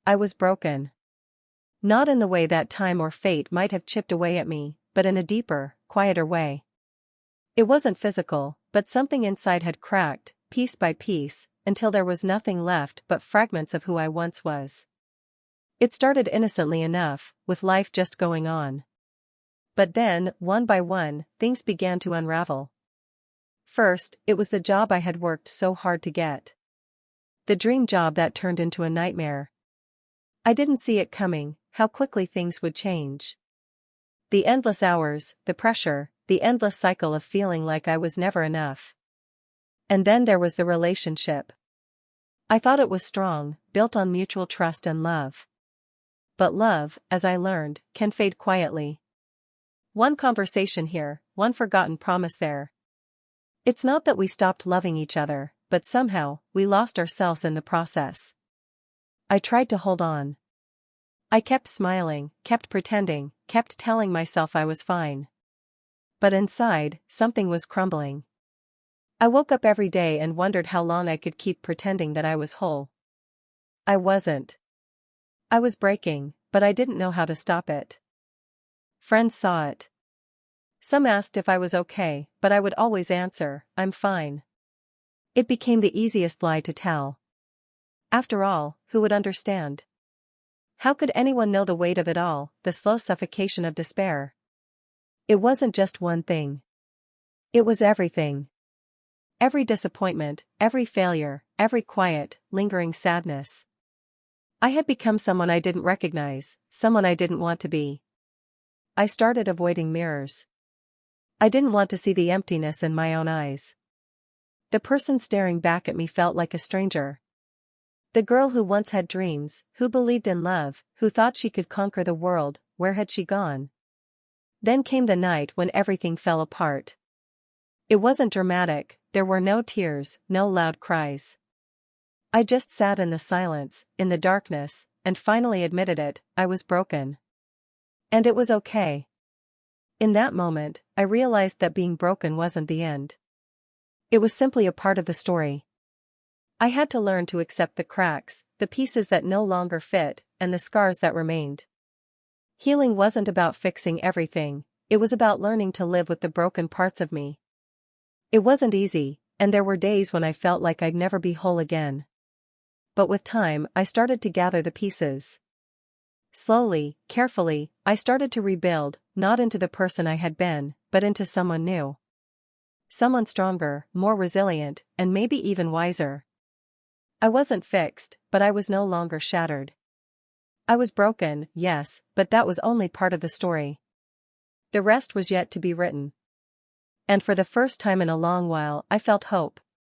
I was broken. Not in the way that time or fate might have chipped away at me, but in a deeper, quieter way. It wasn't physical, but something inside had cracked, piece by piece, until there was nothing left but fragments of who I once was. It started innocently enough, with life just going on. But then, one by one, things began to unravel. First, it was the job I had worked so hard to get. The dream job that turned into a nightmare. I didn't see it coming, how quickly things would change. The endless hours, the pressure, the endless cycle of feeling like I was never enough. And then there was the relationship. I thought it was strong, built on mutual trust and love. But love, as I learned, can fade quietly. One conversation here, one forgotten promise there. It's not that we stopped loving each other, but somehow, we lost ourselves in the process. I tried to hold on. I kept smiling, kept pretending, kept telling myself I was fine. But inside, something was crumbling. I woke up every day and wondered how long I could keep pretending that I was whole. I wasn't. I was breaking, but I didn't know how to stop it. Friends saw it. Some asked if I was okay, but I would always answer, I'm fine. It became the easiest lie to tell. After all, who would understand? How could anyone know the weight of it all, the slow suffocation of despair? It wasn't just one thing. It was everything. Every disappointment, every failure, every quiet, lingering sadness. I had become someone I didn't recognize, someone I didn't want to be. I started avoiding mirrors. I didn't want to see the emptiness in my own eyes. The person staring back at me felt like a stranger. The girl who once had dreams, who believed in love, who thought she could conquer the world, where had she gone? Then came the night when everything fell apart. It wasn't dramatic, there were no tears, no loud cries. I just sat in the silence, in the darkness, and finally admitted it, I was broken. And it was okay. In that moment, I realized that being broken wasn't the end. It was simply a part of the story. I had to learn to accept the cracks, the pieces that no longer fit, and the scars that remained. Healing wasn't about fixing everything, it was about learning to live with the broken parts of me. It wasn't easy, and there were days when I felt like I'd never be whole again. But with time, I started to gather the pieces. Slowly, carefully, I started to rebuild, not into the person I had been, but into someone new. Someone stronger, more resilient, and maybe even wiser. I wasn't fixed, but I was no longer shattered. I was broken, yes, but that was only part of the story. The rest was yet to be written. And for the first time in a long while, I felt hope,